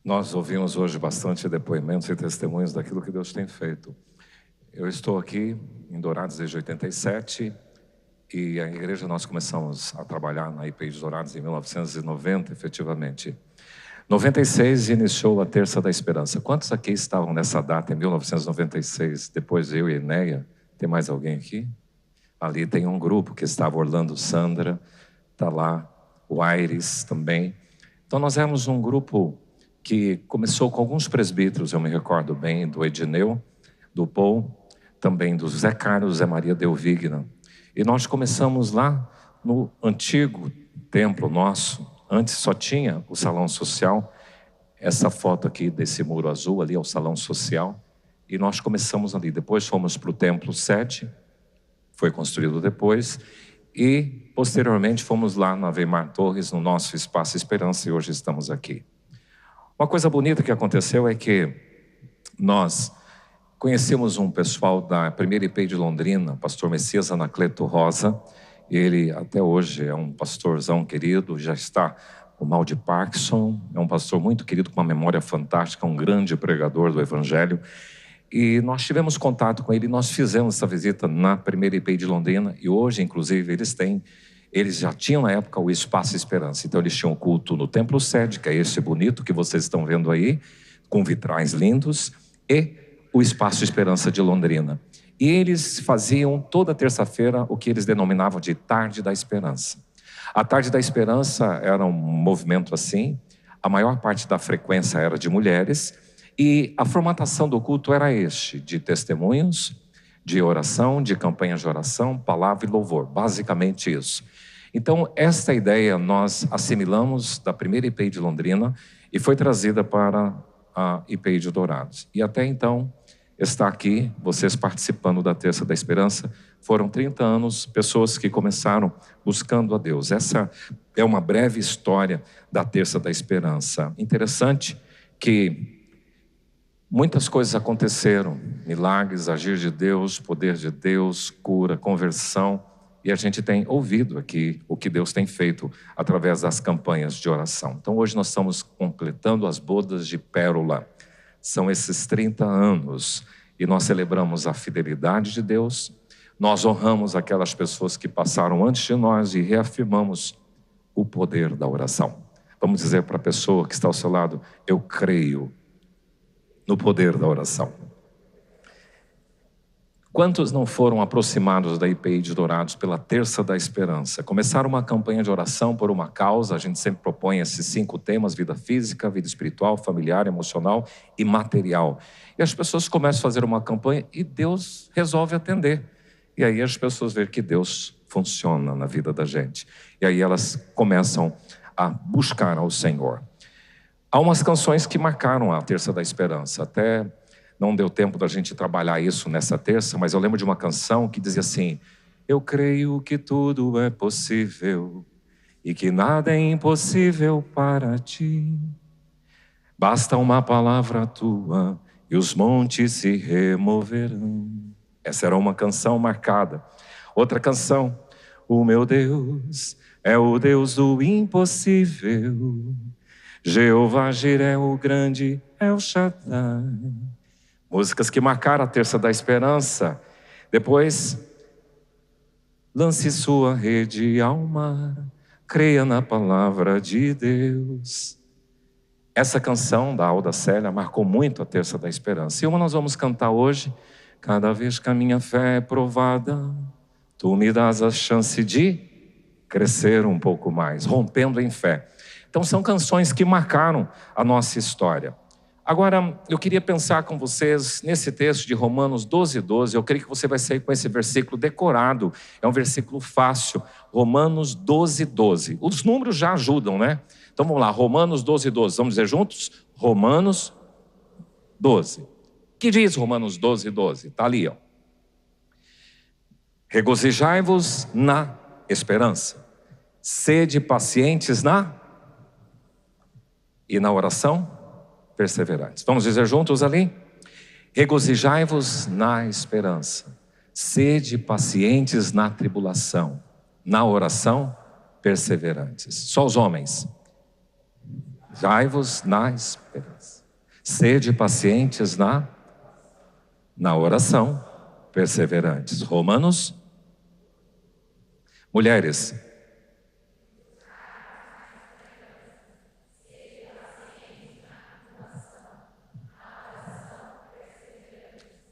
Nós ouvimos hoje bastante depoimentos e testemunhos daquilo que Deus tem feito. Eu estou aqui em Dourados desde 87 e a igreja nós começamos a trabalhar na IPI de Dourados em 1990, efetivamente. 96 iniciou a Terça da Esperança. Quantos aqui estavam nessa data, em 1996? Depois eu e Enéia. Tem mais alguém aqui? Ali tem um grupo que estava, Orlando Sandra, está lá, o Aires também. Então nós éramos um grupo que começou com alguns presbíteros, eu me recordo bem, do Edneu, do Paul, também do Zé Carlos, Zé Maria Delvigna. E nós começamos lá no antigo templo nosso. Antes só tinha o salão social. Essa foto aqui desse muro azul ali é o salão social. E nós começamos ali. Depois fomos para o templo 7, foi construído depois. E posteriormente fomos lá na Weimar Torres, no nosso Espaço Esperança, e hoje estamos aqui. Uma coisa bonita que aconteceu é que nós conhecemos um pessoal da primeira IPI de Londrina, o pastor Messias Anacleto Rosa. Ele até hoje é um pastorzão querido, já está com mal de Parkinson, é um pastor muito querido, com uma memória fantástica, um grande pregador do Evangelho. E nós tivemos contato com ele, nós fizemos essa visita na primeira IPI de Londrina, e hoje, inclusive, eles já tinham na época o Espaço Esperança. Então eles tinham culto no Templo Sede, que é esse bonito que vocês estão vendo aí, com vitrais lindos, e o Espaço Esperança de Londrina. E eles faziam toda terça-feira o que eles denominavam de Tarde da Esperança. A Tarde da Esperança era um movimento assim, a maior parte da frequência era de mulheres, e a formatação do culto era de testemunhos, de oração, de campanhas de oração, palavra e louvor, basicamente isso. Então, esta ideia nós assimilamos da primeira IPI de Londrina e foi trazida para a IPI de Dourados. E até então, está aqui, vocês participando da Terça da Esperança, foram 30 anos, pessoas que começaram buscando a Deus. Essa é uma breve história da Terça da Esperança. Interessante que muitas coisas aconteceram, milagres, agir de Deus, poder de Deus, cura, conversão, e a gente tem ouvido aqui o que Deus tem feito através das campanhas de oração. Então hoje nós estamos completando as bodas de pérola, são esses 30 anos, e nós celebramos a fidelidade de Deus, nós honramos aquelas pessoas que passaram antes de nós e reafirmamos o poder da oração. Vamos dizer para a pessoa que está ao seu lado, eu creio no poder da oração. Quantos não foram aproximados da IPI de Dourados pela Terça da Esperança? Começaram uma campanha de oração por uma causa, a gente sempre propõe esses 5 temas, vida física, vida espiritual, familiar, emocional e material. E as pessoas começam a fazer uma campanha e Deus resolve atender. E aí as pessoas veem que Deus funciona na vida da gente. E aí elas começam a buscar ao Senhor. Há umas canções que marcaram a Terça da Esperança. Até não deu tempo da gente trabalhar isso nessa terça, mas eu lembro de uma canção que dizia assim: eu creio que tudo é possível e que nada é impossível para ti. Basta uma palavra tua e os montes se removerão. Essa era uma canção marcada. Outra canção: o meu Deus é o Deus do impossível. Jeová Jiré, o grande El Shaddai. Músicas que marcaram a Terça da Esperança. Depois, lance sua rede ao mar, creia na palavra de Deus. Essa canção da Alda Célia marcou muito a Terça da Esperança. E uma nós vamos cantar hoje: cada vez que a minha fé é provada, tu me dás a chance de crescer um pouco mais, rompendo em fé. Então são canções que marcaram a nossa história. Agora, eu queria pensar com vocês nesse texto de Romanos 12:12. Eu creio que você vai sair com esse versículo decorado. É um versículo fácil. Romanos 12:12. Os números já ajudam, né? Então vamos lá, Romanos 12:12. Vamos dizer juntos? Romanos 12. O que diz Romanos 12:12? Está ali, ó. Regozijai-vos na esperança. Sede pacientes e na oração perseverantes. Vamos dizer juntos ali? Regozijai-vos na esperança. Sede pacientes na tribulação. Na oração perseverantes. Só os homens. regozijai-vos na esperança. Sede pacientes na oração, perseverantes. Romanos. Mulheres.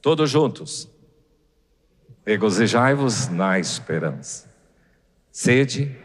Todos juntos. Regozijai-vos na esperança. Sede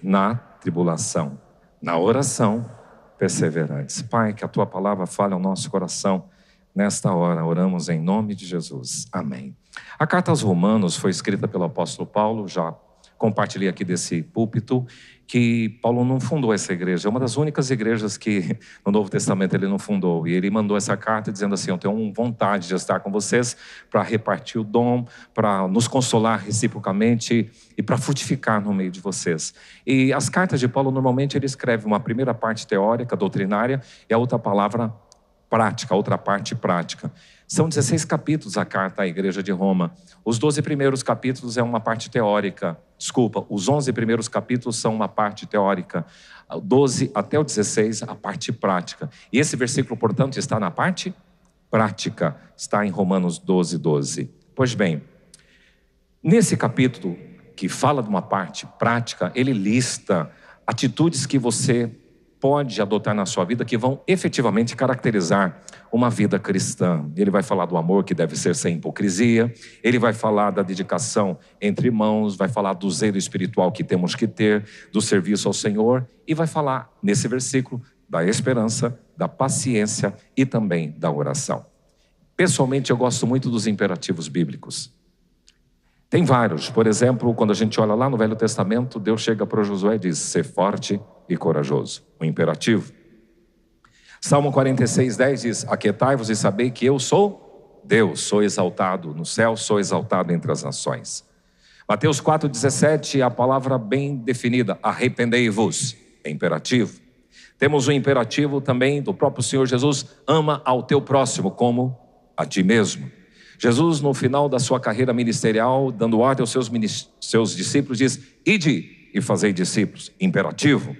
na tribulação, na oração, perseverantes. Pai, que a Tua palavra fale ao nosso coração nesta hora. Oramos em nome de Jesus. Amém. A carta aos Romanos foi escrita pelo apóstolo Paulo. Já compartilhei aqui desse púlpito que Paulo não fundou essa igreja. É uma das únicas igrejas que no Novo Testamento ele não fundou. E ele mandou essa carta dizendo assim: eu tenho vontade de estar com vocês para repartir o dom, para nos consolar reciprocamente e para frutificar no meio de vocês. E as cartas de Paulo, normalmente ele escreve uma primeira parte teórica, doutrinária, e a outra palavra prática, a outra parte prática. São 16 capítulos a carta à igreja de Roma. Os 12 primeiros capítulos é uma parte teórica. Os 11 primeiros capítulos são uma parte teórica. 12 até o 16, a parte prática. E esse versículo, portanto, está na parte prática. Está em Romanos 12, 12. Pois bem, nesse capítulo que fala de uma parte prática, ele lista atitudes que você pode adotar na sua vida que vão efetivamente caracterizar uma vida cristã. Ele vai falar do amor que deve ser sem hipocrisia, ele vai falar da dedicação entre irmãos, vai falar do zelo espiritual que temos que ter, do serviço ao Senhor, e vai falar, nesse versículo, da esperança, da paciência e também da oração. Pessoalmente, eu gosto muito dos imperativos bíblicos. Tem vários. Por exemplo, quando a gente olha lá no Velho Testamento, Deus chega para Josué e diz: ser forte e corajoso. O imperativo. Salmo 46, 10 diz: aquietai-vos e sabei que eu sou Deus, sou exaltado no céu, sou exaltado entre as nações. Mateus 4, 17, a palavra bem definida: arrependei-vos, é imperativo. Temos o imperativo também do próprio Senhor Jesus: ama ao teu próximo como a ti mesmo. Jesus, no final da sua carreira ministerial, dando ordem aos seus discípulos, diz: ide e fazei discípulos, imperativo.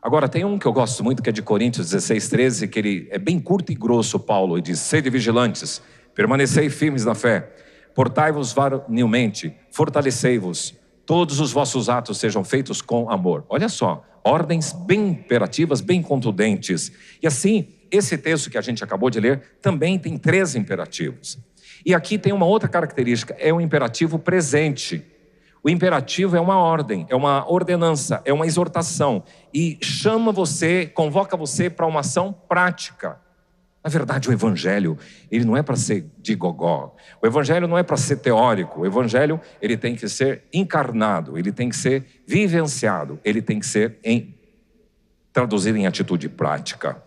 Agora tem um que eu gosto muito, que é de Coríntios 16, 13, que ele é bem curto e grosso, Paulo, e diz: sede vigilantes, permanecei firmes na fé, portai-vos varonilmente, fortalecei-vos, todos os vossos atos sejam feitos com amor. Olha só, ordens bem imperativas, bem contundentes. E assim, esse texto que a gente acabou de ler também tem 3 imperativos. E aqui tem uma outra característica, é um imperativo presente. O imperativo é uma ordem, é uma ordenança, é uma exortação. E chama você, convoca você para uma ação prática. Na verdade, o evangelho, ele não é para ser de gogó. O evangelho não é para ser teórico. O evangelho, ele tem que ser encarnado, ele tem que ser vivenciado, ele tem que ser traduzido em atitude prática.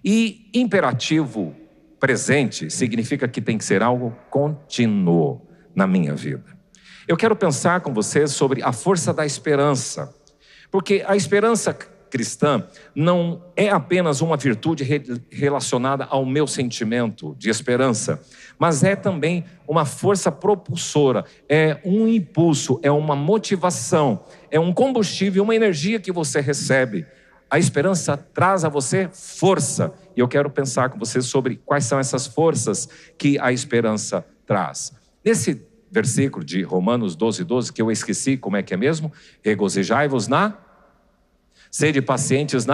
E imperativo presente significa que tem que ser algo contínuo na minha vida. Eu quero pensar com vocês sobre a força da esperança, porque a esperança cristã não é apenas uma virtude relacionada ao meu sentimento de esperança, mas é também uma força propulsora, é um impulso, é uma motivação, é um combustível, uma energia que você recebe. A esperança traz a você força, e eu quero pensar com você sobre quais são essas forças que a esperança traz. Nesse versículo de Romanos 12, 12, que eu esqueci, como é que é mesmo? Regozijai-vos sede pacientes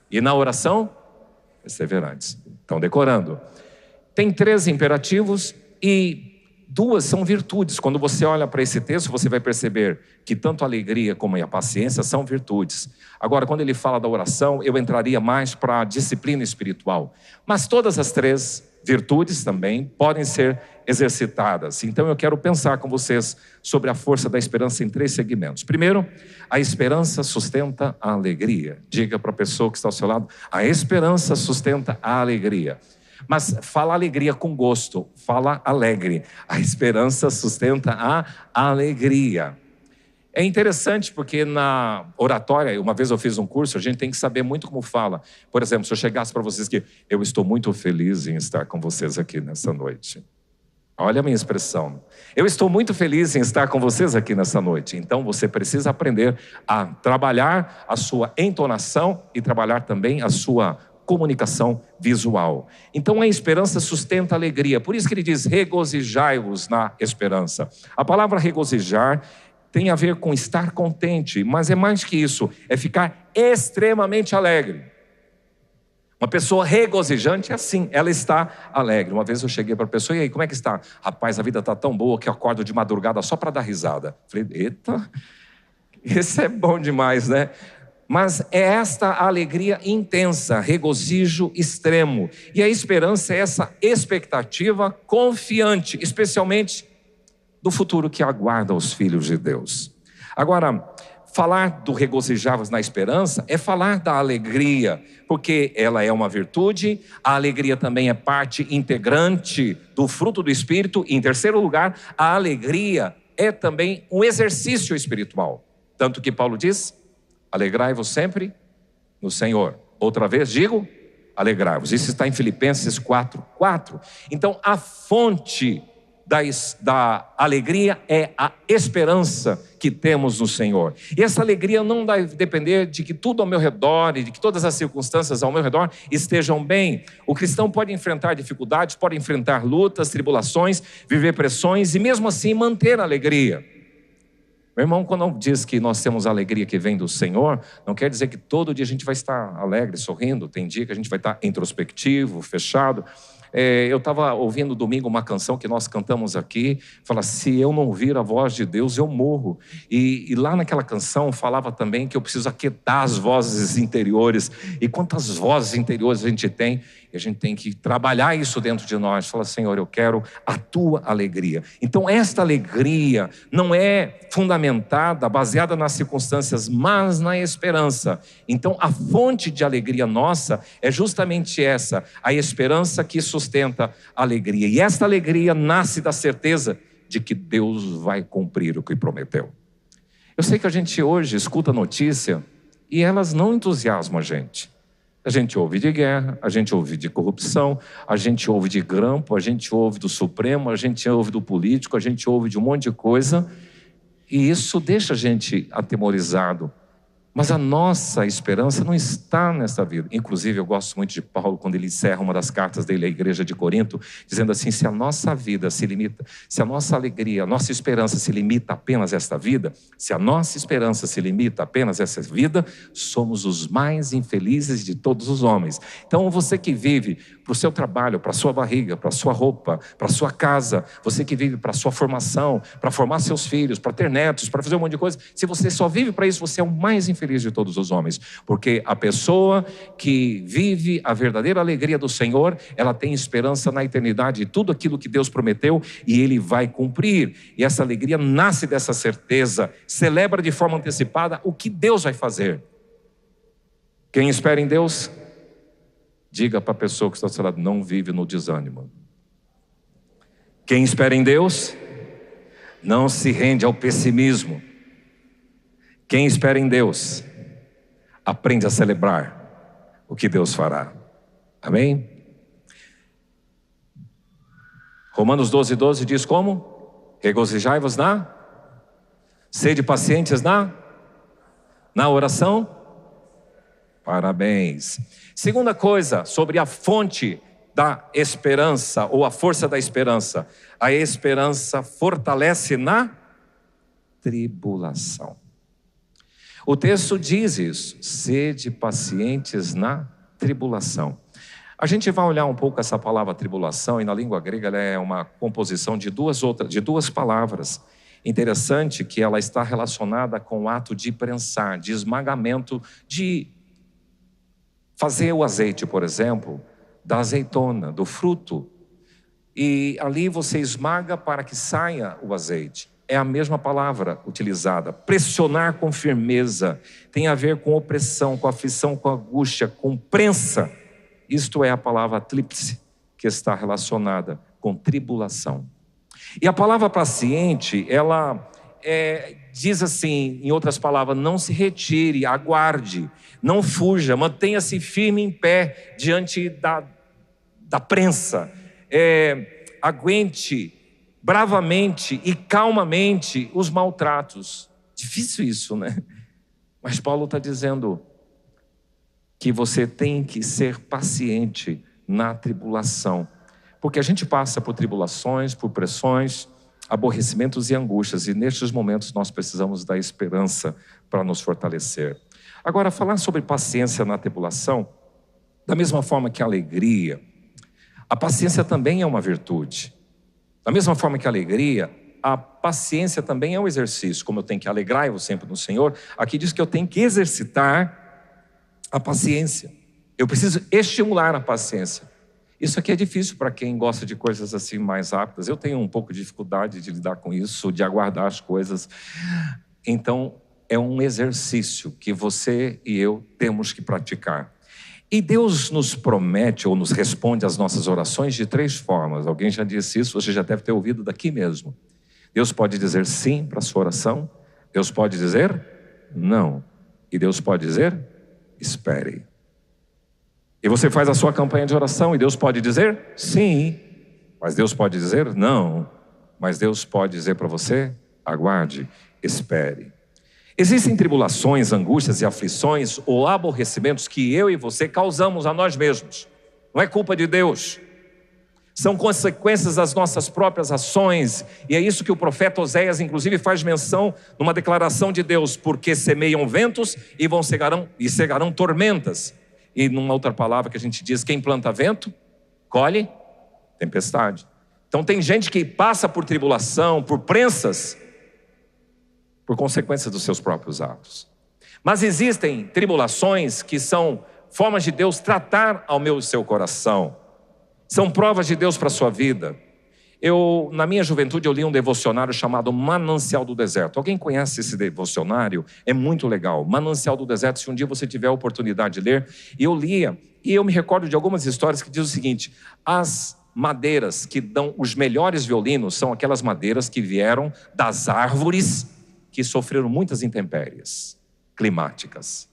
e na oração, perseverantes. Estão decorando. Tem 3 imperativos e 2 são virtudes. Quando você olha para esse texto, você vai perceber que tanto a alegria como a paciência são virtudes. Agora, quando ele fala da oração, eu entraria mais para a disciplina espiritual. Mas todas as 3 virtudes também podem ser exercitadas. Então eu quero pensar com vocês sobre a força da esperança em 3 segmentos. Primeiro, a esperança sustenta a alegria. Diga para a pessoa que está ao seu lado: a esperança sustenta a alegria. Mas fala alegria com gosto, fala alegre. A esperança sustenta a alegria. É interessante porque na oratória, uma vez eu fiz um curso, a gente tem que saber muito como fala. Por exemplo, se eu chegasse para vocês que eu estou muito feliz em estar com vocês aqui nessa noite. Olha a minha expressão. Eu estou muito feliz em estar com vocês aqui nessa noite. Então você precisa aprender a trabalhar a sua entonação e trabalhar também a sua comunicação visual. Então a esperança sustenta a alegria. Por isso que ele diz: regozijai-vos na esperança. A palavra regozijar tem a ver com estar contente, mas é mais que isso, é ficar extremamente alegre. Uma pessoa regozijante é assim, ela está alegre. Uma vez eu cheguei para a pessoa: e aí, como é que está? Rapaz, a vida está tão boa que eu acordo de madrugada só para dar risada. Falei: eita, isso é bom demais, né? Mas é esta alegria intensa, regozijo extremo. E a esperança é essa expectativa confiante, especialmente do futuro que aguarda os filhos de Deus. Agora, falar do regozijavos na esperança é falar da alegria, porque ela é uma virtude, a alegria também é parte integrante do fruto do Espírito. E, em terceiro lugar, a alegria é também um exercício espiritual. Tanto que Paulo diz: alegrai-vos sempre no Senhor. Outra vez digo, alegrai-vos. Isso está em Filipenses 4:4. Então, a fonte da alegria é a esperança que temos no Senhor. E essa alegria não deve depender de que tudo ao meu redor e de que todas as circunstâncias ao meu redor estejam bem. O cristão pode enfrentar dificuldades, pode enfrentar lutas, tribulações, viver pressões e mesmo assim manter a alegria. Meu irmão, quando diz que nós temos a alegria que vem do Senhor, não quer dizer que todo dia a gente vai estar alegre, sorrindo. Tem dia que a gente vai estar introspectivo, fechado. Eu estava ouvindo domingo uma canção que nós cantamos aqui, fala: se eu não ouvir a voz de Deus, eu morro. E lá naquela canção falava também que eu preciso aquietar as vozes interiores. E quantas vozes interiores a gente tem? E a gente tem que trabalhar isso dentro de nós. Fala: Senhor, eu quero a tua alegria. Então esta alegria não é fundamentada, baseada nas circunstâncias, mas na esperança. Então a fonte de alegria nossa é justamente essa, a esperança que sustenta a alegria. E esta alegria nasce da certeza de que Deus vai cumprir o que prometeu. Eu sei que a gente hoje escuta notícia e elas não entusiasmam a gente. A gente ouve de guerra, a gente ouve de corrupção, a gente ouve de grampo, a gente ouve do Supremo, a gente ouve do político, a gente ouve de um monte de coisa. E isso deixa a gente atemorizado. Mas a nossa esperança não está nessa vida. Inclusive, eu gosto muito de Paulo, quando ele encerra uma das cartas dele à igreja de Corinto, dizendo assim: se a nossa vida se limita, se a nossa alegria, a nossa esperança se limita apenas a esta vida, se a nossa esperança se limita apenas a essa vida, somos os mais infelizes de todos os homens. Então, você que vive para o seu trabalho, para a sua barriga, para a sua roupa, para a sua casa, você que vive para a sua formação, para formar seus filhos, para ter netos, para fazer um monte de coisa, se você só vive para isso, você é o mais infeliz de todos os homens, porque a pessoa que vive a verdadeira alegria do Senhor, ela tem esperança na eternidade de tudo aquilo que Deus prometeu e Ele vai cumprir. E essa alegria nasce dessa certeza, celebra de forma antecipada o que Deus vai fazer. Quem espera em Deus, diga para a pessoa que está ao seu lado: não vive no desânimo. Quem espera em Deus, não se rende ao pessimismo. Quem espera em Deus, aprende a celebrar o que Deus fará. Amém? Romanos 12:12 diz como? Regozijai-vos sede pacientes na oração. Parabéns. Segunda coisa, sobre a fonte da esperança, ou a força da esperança. A esperança fortalece na tribulação. O texto diz isso: sede pacientes na tribulação. A gente vai olhar um pouco essa palavra tribulação, e na língua grega ela é uma composição de duas palavras. Interessante que ela está relacionada com o ato de prensar, de esmagamento, de fazer o azeite, por exemplo, da azeitona, do fruto. E ali você esmaga para que saia o azeite. É a mesma palavra utilizada. Pressionar com firmeza tem a ver com opressão, com aflição, com angústia, com prensa. Isto é a palavra tríplice, que está relacionada com tribulação. E a palavra paciente, ela diz assim, em outras palavras: não se retire, aguarde, não fuja, mantenha-se firme em pé diante da prensa. Aguente bravamente e calmamente os maltratos. Difícil isso, né? Mas Paulo está dizendo que você tem que ser paciente na tribulação. Porque a gente passa por tribulações, por pressões, aborrecimentos e angústias. E nestes momentos nós precisamos da esperança para nos fortalecer. Agora, falar sobre paciência na tribulação, da mesma forma que a alegria, a paciência também é uma virtude. Da mesma forma que a alegria, a paciência também é um exercício. Como eu tenho que alegrar-vos sempre no Senhor, aqui diz que eu tenho que exercitar a paciência. Eu preciso estimular a paciência. Isso aqui é difícil para quem gosta de coisas assim mais rápidas. Eu tenho um pouco de dificuldade de lidar com isso, de aguardar as coisas. Então, é um exercício que você e eu temos que praticar. E Deus nos promete ou nos responde às nossas orações de 3 formas. Alguém já disse isso, você já deve ter ouvido daqui mesmo. Deus pode dizer sim para a sua oração. Deus pode dizer não. E Deus pode dizer espere. E você faz a sua campanha de oração e Deus pode dizer sim. Mas Deus pode dizer não. Mas Deus pode dizer para você, aguarde, espere. Existem tribulações, angústias e aflições ou aborrecimentos que eu e você causamos a nós mesmos. Não é culpa de Deus. São consequências das nossas próprias ações. E é isso que o profeta Oséias, inclusive, faz menção numa declaração de Deus. Porque semeiam ventos e cegarão tormentas. E numa outra palavra que a gente diz, quem planta vento, colhe tempestade. Então tem gente que passa por tribulação, por prensas, por consequência dos seus próprios atos. Mas existem tribulações que são formas de Deus tratar ao meu e seu coração. São provas de Deus para a sua vida. Na minha juventude, eu li um devocionário chamado Manancial do Deserto. Alguém conhece esse devocionário? É muito legal. Manancial do Deserto, se um dia você tiver a oportunidade de ler. E eu lia, e eu me recordo de algumas histórias que dizem o seguinte: as madeiras que dão os melhores violinos são aquelas madeiras que vieram das árvores que sofreram muitas intempéries climáticas.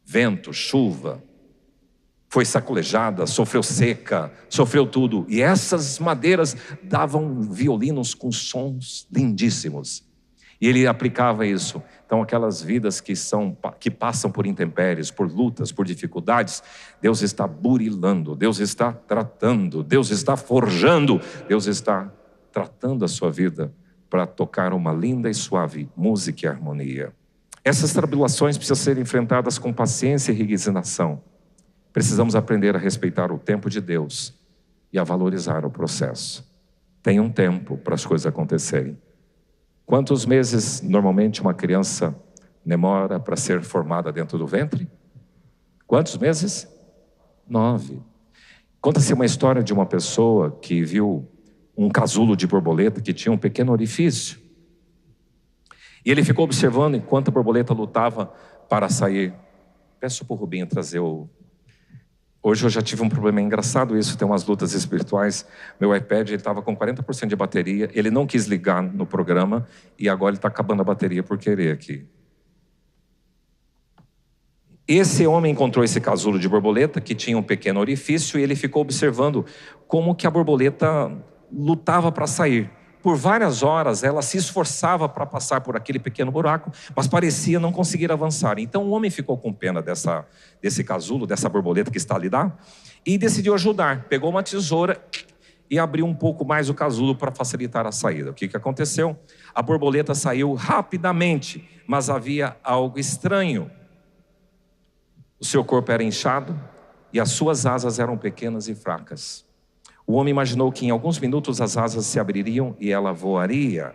Vento, chuva, foi sacolejada, sofreu seca, sofreu tudo. E essas madeiras davam violinos com sons lindíssimos. E ele aplicava isso. Então aquelas vidas que passam por intempéries, por lutas, por dificuldades, Deus está burilando, Deus está tratando, Deus está forjando, Deus está tratando a sua vida para tocar uma linda e suave música e harmonia. Essas tribulações precisam ser enfrentadas com paciência e resignação. Precisamos aprender a respeitar o tempo de Deus e a valorizar o processo. Tem um tempo para as coisas acontecerem. Quantos meses normalmente uma criança demora para ser formada dentro do ventre? Quantos meses? 9. Conta-se uma história de uma pessoa que viu um casulo de borboleta que tinha um pequeno orifício. E ele ficou observando enquanto a borboleta lutava para sair. Peço para o Rubinho trazer o... Hoje eu já tive um problema engraçado isso, tem umas lutas espirituais. Meu iPad estava com 40% de bateria, ele não quis ligar no programa e agora ele está acabando a bateria por querer aqui. Esse homem encontrou esse casulo de borboleta que tinha um pequeno orifício e ele ficou observando como que a borboleta lutava para sair. Por várias horas ela se esforçava para passar por aquele pequeno buraco, mas parecia não conseguir avançar. Então o homem ficou com pena desse casulo, dessa borboleta que está ali lá, e decidiu ajudar. Pegou uma tesoura e abriu um pouco mais o casulo para facilitar a saída. O que aconteceu? A borboleta saiu rapidamente, mas havia algo estranho. O seu corpo era inchado e as suas asas eram pequenas e fracas. O homem imaginou que em alguns minutos as asas se abririam e ela voaria.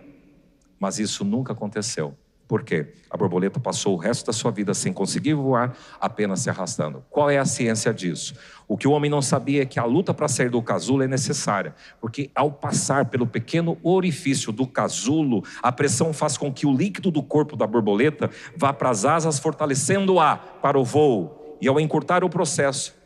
Mas isso nunca aconteceu. Por quê? A borboleta passou o resto da sua vida sem conseguir voar, apenas se arrastando. Qual é a ciência disso? O que o homem não sabia é que a luta para sair do casulo é necessária. Porque ao passar pelo pequeno orifício do casulo, a pressão faz com que o líquido do corpo da borboleta vá para as asas, fortalecendo-a para o voo. E ao encurtar o processo,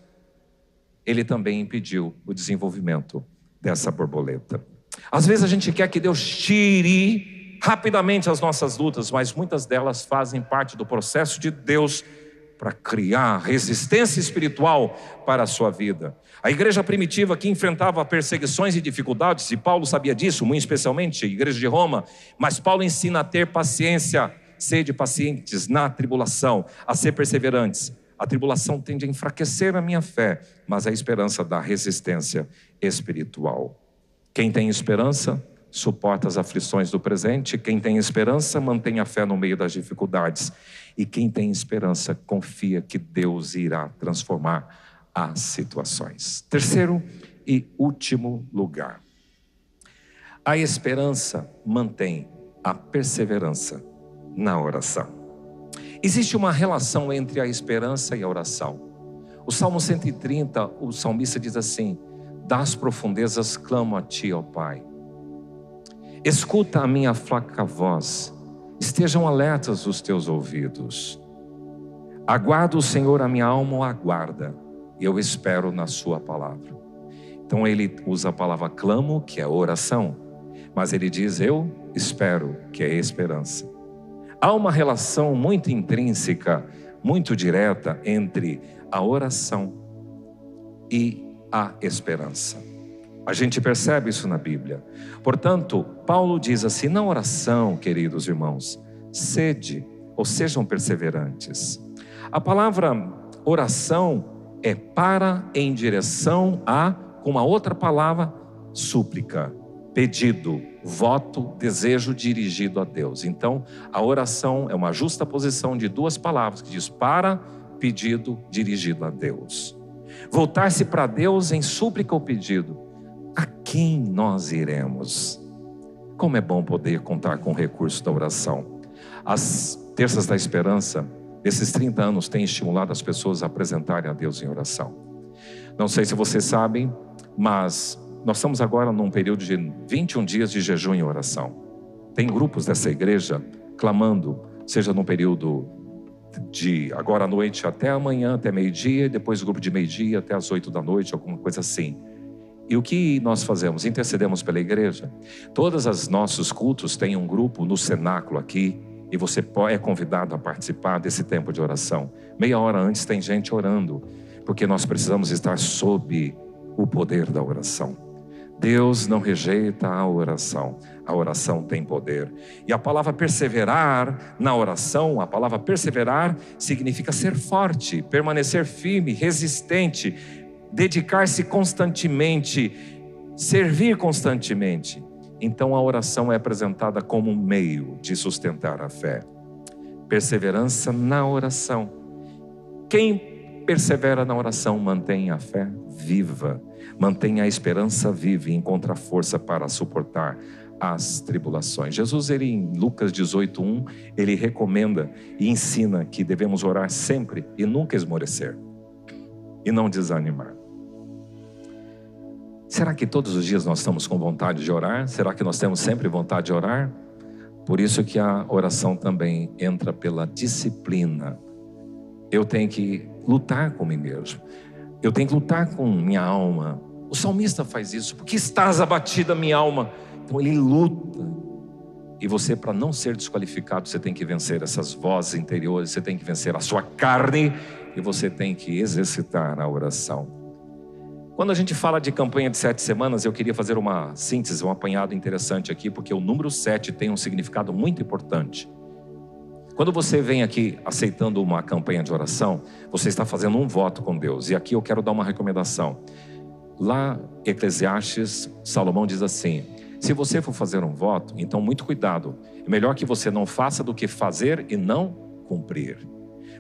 ele também impediu o desenvolvimento dessa borboleta. Às vezes a gente quer que Deus tire rapidamente as nossas lutas, mas muitas delas fazem parte do processo de Deus para criar resistência espiritual para a sua vida. A igreja primitiva que enfrentava perseguições e dificuldades, e Paulo sabia disso, muito especialmente a igreja de Roma, mas Paulo ensina a ter paciência, sede pacientes na tribulação, a ser perseverantes. A tribulação tende a enfraquecer a minha fé, mas a esperança dá resistência espiritual. Quem tem esperança suporta as aflições do presente. Quem tem esperança mantém a fé no meio das dificuldades. E quem tem esperança confia que Deus irá transformar as situações. Terceiro e último lugar. A esperança mantém a perseverança na oração. Existe uma relação entre a esperança e a oração. O Salmo 130, o salmista diz assim: das profundezas clamo a ti, ó Pai. Escuta a minha fraca voz, estejam alertas os teus ouvidos. Aguardo o Senhor, a minha alma o aguarda, e eu espero na sua palavra. Então ele usa a palavra clamo, que é oração, mas ele diz eu espero, que é esperança. Há uma relação muito intrínseca, muito direta entre a oração e a esperança. A gente percebe isso na Bíblia. Portanto, Paulo diz assim: na oração, queridos irmãos, sede ou sejam perseverantes. A palavra oração é para, em direção a, com uma outra palavra, súplica, pedido, voto, desejo dirigido a Deus. Então, a oração é uma justa posição de duas palavras que diz para, pedido, dirigido a Deus. Voltar-se para Deus em súplica ou pedido. A quem nós iremos? Como é bom poder contar com o recurso da oração. As terças da esperança, esses 30 anos, têm estimulado as pessoas a apresentarem a Deus em oração. Não sei se vocês sabem, mas nós estamos agora num período de 21 dias de jejum e oração. Tem grupos dessa igreja clamando, seja num período de agora à noite até amanhã, até meio-dia, depois o grupo de meio-dia até as 8 da noite, alguma coisa assim. E o que nós fazemos? Intercedemos pela igreja. Todos os nossos cultos têm um grupo no cenáculo aqui, e você é convidado a participar desse tempo de oração. Meia hora antes tem gente orando, porque nós precisamos estar sob o poder da oração. Deus não rejeita a oração tem poder. E a palavra perseverar na oração, a palavra perseverar significa ser forte, permanecer firme, resistente, dedicar-se constantemente, servir constantemente. Então a oração é apresentada como um meio de sustentar a fé. Perseverança na oração. Quem persevera na oração mantém a fé viva, mantém a esperança viva e encontra força para suportar as tribulações. Jesus, ele em Lucas 18:1, ele recomenda e ensina que devemos orar sempre e nunca esmorecer e não desanimar. Será que todos os dias nós estamos com vontade de orar? Será que nós temos sempre vontade de orar? Por isso que a oração também entra pela disciplina. Eu tenho que lutar com mim mesmo. Eu tenho que lutar com minha alma. O salmista faz isso. Porque estás abatida, minha alma? Então ele luta. E você, para não ser desqualificado, você tem que vencer essas vozes interiores. Você tem que vencer a sua carne. E você tem que exercitar a oração. Quando a gente fala de campanha de 7 semanas, eu queria fazer uma síntese, um apanhado interessante aqui, porque o número 7 tem um significado muito importante. Quando você vem aqui aceitando uma campanha de oração, você está fazendo um voto com Deus. E aqui eu quero dar uma recomendação. Lá, Eclesiastes, Salomão diz assim: se você for fazer um voto, então muito cuidado. É melhor que você não faça do que fazer e não cumprir.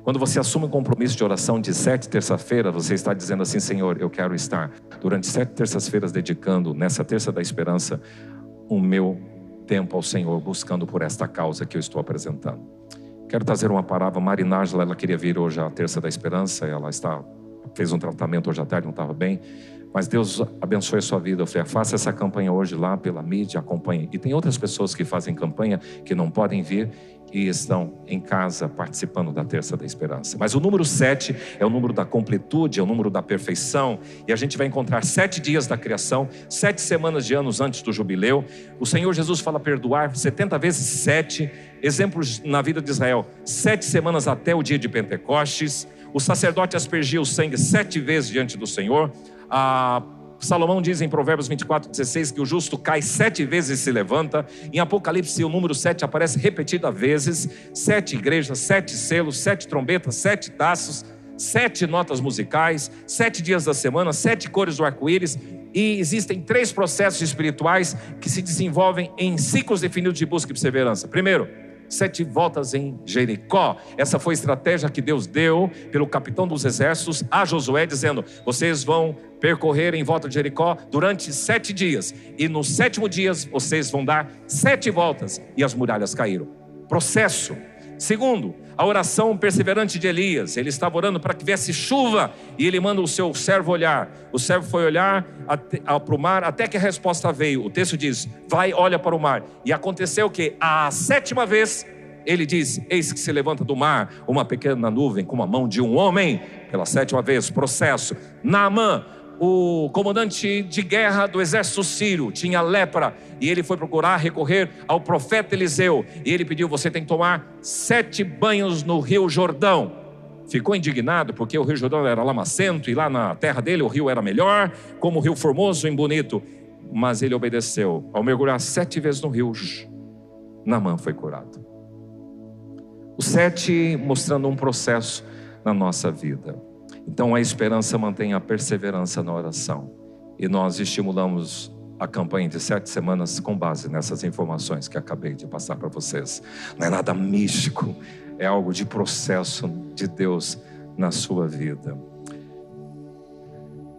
Quando você assume um compromisso de oração de 7 terça-feiras, você está dizendo assim: Senhor, eu quero estar durante 7 terças-feiras dedicando, nessa terça da esperança, o meu tempo ao Senhor, buscando por esta causa que eu estou apresentando. Quero trazer uma palavra. Mari Nájila, ela queria vir hoje à terça da esperança, ela fez um tratamento hoje à tarde, não estava bem, mas Deus abençoe a sua vida. Eu falei: faça essa campanha hoje lá pela mídia, acompanhe. E tem outras pessoas que fazem campanha, que não podem vir, e estão em casa participando da Terça da Esperança. Mas o número 7 é o número da completude, é o número da perfeição, e a gente vai encontrar 7 dias da criação, 7 semanas de anos antes do jubileu. O Senhor Jesus fala perdoar 70 vezes 7, exemplos na vida de Israel, 7 semanas até o dia de Pentecostes. O sacerdote aspergia o sangue 7 vezes diante do Senhor. Salomão diz em Provérbios 24:16 que o justo cai 7 vezes e se levanta. Em Apocalipse o número 7 aparece repetidas vezes. 7 igrejas, 7 selos, 7 trombetas, 7 taços, 7 notas musicais, 7 dias da semana, 7 cores do arco-íris. E existem 3 processos espirituais que se desenvolvem em ciclos definidos de busca e perseverança. Primeiro, 7 voltas em Jericó. Essa foi a estratégia que Deus deu pelo capitão dos exércitos a Josué, dizendo: vocês vão percorrer em volta de Jericó durante 7 dias, e no 7º dia vocês vão dar 7 voltas, e as muralhas caíram. Processo. Segundo, a oração perseverante de Elias. Ele estava orando para que viesse chuva, e ele manda o seu servo olhar. O servo foi olhar para o mar até que a resposta veio. O texto diz: vai, olha para o mar. E aconteceu que a 7ª vez ele diz: eis que se levanta do mar uma pequena nuvem com a mão de um homem. Pela 7ª vez, processo. Naamã, o comandante de guerra do exército sírio, tinha lepra, e ele foi procurar recorrer ao profeta Eliseu, e ele pediu: você tem que tomar 7 banhos no rio Jordão. Ficou indignado porque o rio Jordão era lamacento, e lá na terra dele o rio era melhor, como o rio Formoso e bonito. Mas ele obedeceu. Ao mergulhar 7 vezes no rio, Naamã foi curado. O 7 mostrando um processo na nossa vida. Então a esperança mantém a perseverança na oração. E nós estimulamos a campanha de 7 semanas com base nessas informações que acabei de passar para vocês. Não é nada místico, é algo de processo de Deus na sua vida.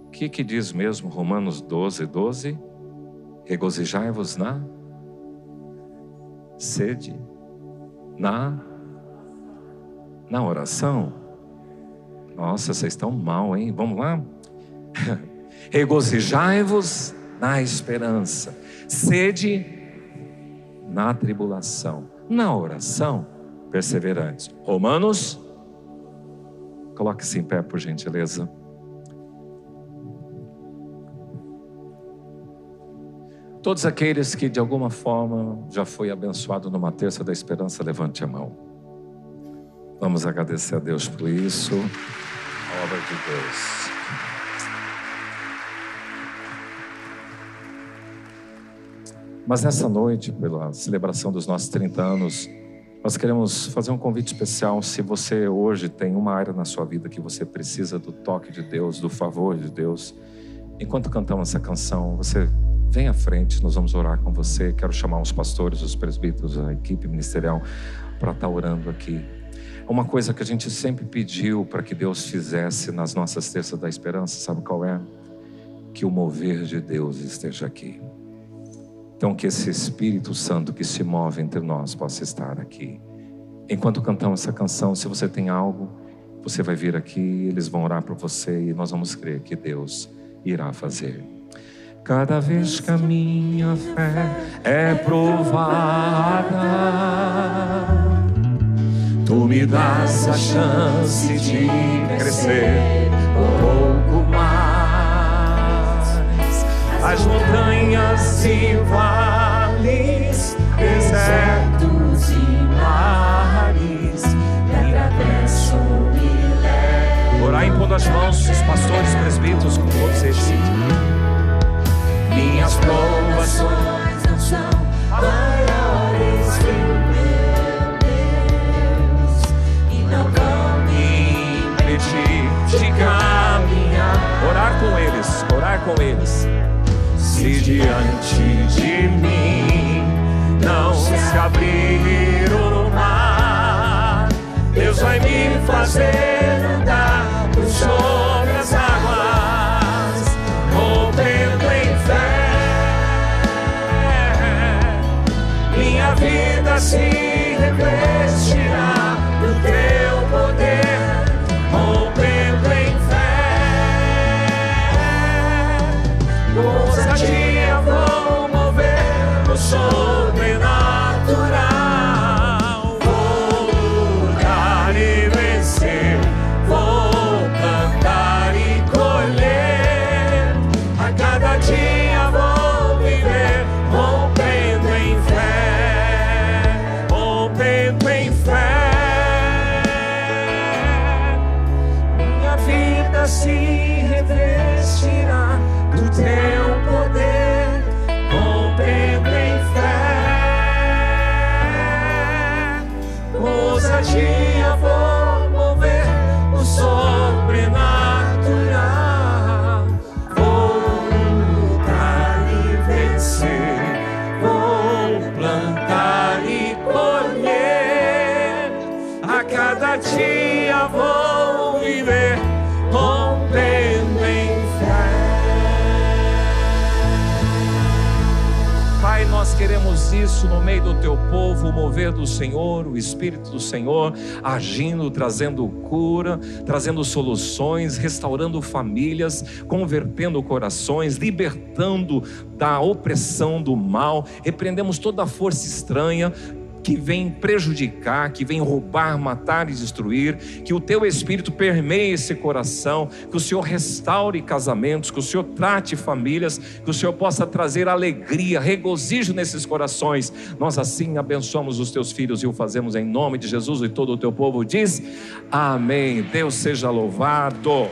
O que diz mesmo Romanos 12:12? Regozijai-vos na sede, na oração. Nossa, vocês estão mal, hein? Vamos lá? Regozijai-vos na esperança, sede na tribulação, na oração perseverantes. Romanos, coloque-se em pé por gentileza. Todos aqueles que de alguma forma já foi abençoado numa terça da esperança, levante a mão. Vamos agradecer a Deus por isso. A obra de Deus. Mas nessa noite, pela celebração dos nossos 30 anos, nós queremos fazer um convite especial. Se você hoje tem uma área na sua vida que você precisa do toque de Deus, do favor de Deus, enquanto cantamos essa canção, você vem à frente, nós vamos orar com você. Quero chamar os pastores, os presbíteros, a equipe ministerial para estar orando aqui. Uma coisa que a gente sempre pediu para que Deus fizesse nas nossas terças da esperança, sabe qual é? Que o mover de Deus esteja aqui. Então que esse Espírito Santo que se move entre nós possa estar aqui. Enquanto cantamos essa canção, se você tem algo, você vai vir aqui, eles vão orar por você e nós vamos crer que Deus irá fazer. Cada vez que a minha fé é provada, Tu me das a chance de crescer um pouco mais. As montanhas e vales, desertos e mares, me agradeço, me levo. Orar impondo as mãos, os pastores, presbíteros, com todos eles. Minhas provações não são maiores que o meu Deus, e não vão me impedir de caminhar. Orar com eles. Se diante de mim não se abrir o mar, Deus vai me fazer andar por sobre as águas, rompendo em fé. Minha vida se revestirá do Teu poder, rompendo em fé. Ousadia vou mover o sobrenatural. Vou do teu poder, rompendo em fé. Ousadia vou mover o sobrenatural. Vou lutar e vencer, vou plantar e colher. A cada dia vou viver, rompendo em fé. Pai, nós queremos isso no meio do teu povo, o mover do Senhor, o Espírito do Senhor agindo, trazendo cura, trazendo soluções, restaurando famílias, convertendo corações, libertando da opressão do mal. Repreendemos toda a força estranha que vem prejudicar, que vem roubar, matar e destruir. Que o teu Espírito permeie esse coração, que o Senhor restaure casamentos, que o Senhor trate famílias, que o Senhor possa trazer alegria, regozijo nesses corações. Nós assim abençoamos os teus filhos e o fazemos em nome de Jesus, e todo o teu povo diz amém. Deus seja louvado.